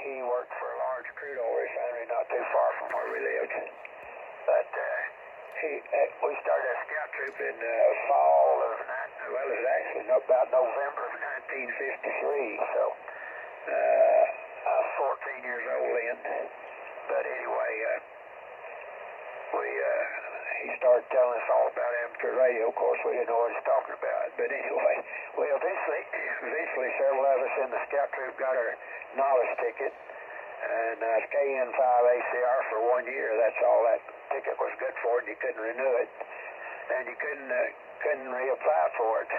he worked for a large crude oil refinery not too far from where we lived. But we started a scout troop in fall of, well, it was actually about November of 1953. So I was 14 years old then. But anyway, he started telling us all about amateur radio. Of course, we didn't know what he was talking about. But anyway, eventually several of us in the scout troop got our novice ticket. And K5ACR for 1 year. That's all that ticket was good for, and you couldn't renew it. And you couldn't reapply for it.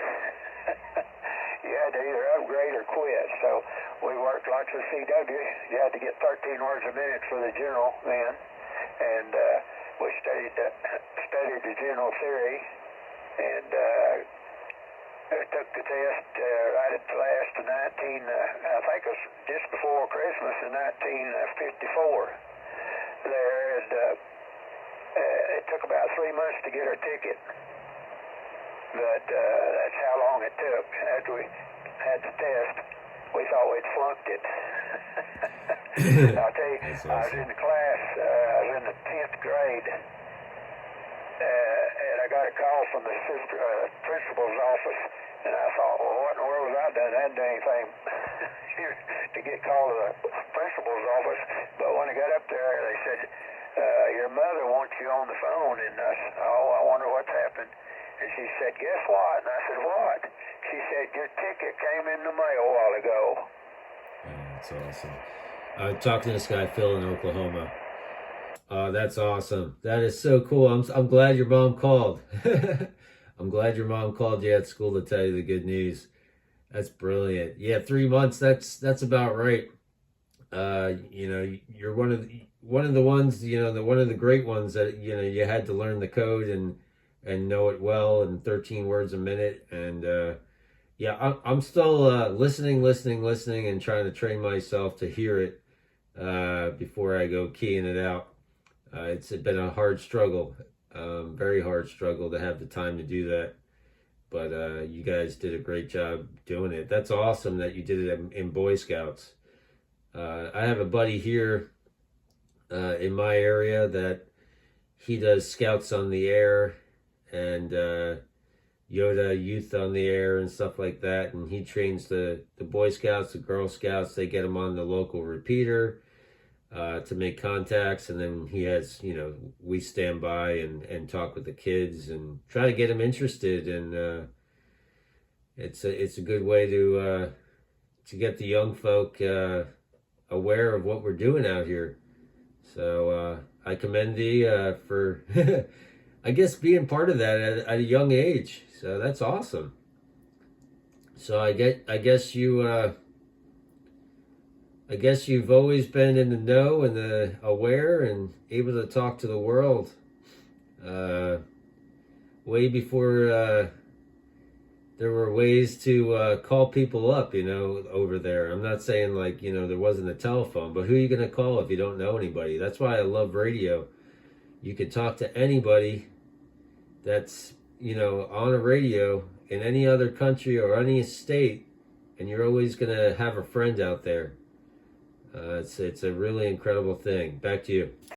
You had to either upgrade or quit. So we worked like the CW. You had to get 13 words a minute for the general then. And we studied the general theory, and took the test right at the last of I think it was just before Christmas in 1954 there, and it took about 3 months to get our ticket, but that's how long it took. After we had the test, we thought we'd flunked it. I'll tell you, That's I was awesome. in the class, I was in the 10th grade, and I got a call from the principal's office, and I thought, well, what in the world have I done? I hadn't done anything to get called to the principal's office. But when I got up there, they said, your mother wants you on the phone. And I said, oh, I wonder what's happened. And she said, guess what? And I said, what? She said, your ticket came in the mail a while ago. That's awesome. I talked to this guy, Phil, in Oklahoma. That's awesome. That is so cool. I'm glad your mom called. I'm glad your mom called you at school to tell you the good news. That's brilliant. Yeah, 3 months. That's about right. You're one of the ones. One of the great ones that you had to learn the code and know it well, and 13 words a minute. And yeah, I'm still listening, and trying to train myself to hear it before I go keying it out. It's been a hard struggle, very hard struggle to have the time to do that. But you guys did a great job doing it. That's awesome that you did it in Boy Scouts. I have a buddy here in my area that he does Scouts on the Air and Yoda Youth on the Air and stuff like that. And he trains the Boy Scouts, the Girl Scouts. They get them on the local repeater to make contacts, and then he has, we stand by and talk with the kids and try to get them interested, and it's a good way to get the young folk aware of what we're doing out here. So I commend thee for I guess being part of that at a young age. So that's awesome. So I guess you've always been in the know and aware and able to talk to the world way before there were ways to call people up, over there. I'm not saying there wasn't a telephone, but who are you going to call if you don't know anybody? That's why I love radio. You can talk to anybody that's, on a radio in any other country or any state, and you're always going to have a friend out there. It's a really incredible thing. Back to you.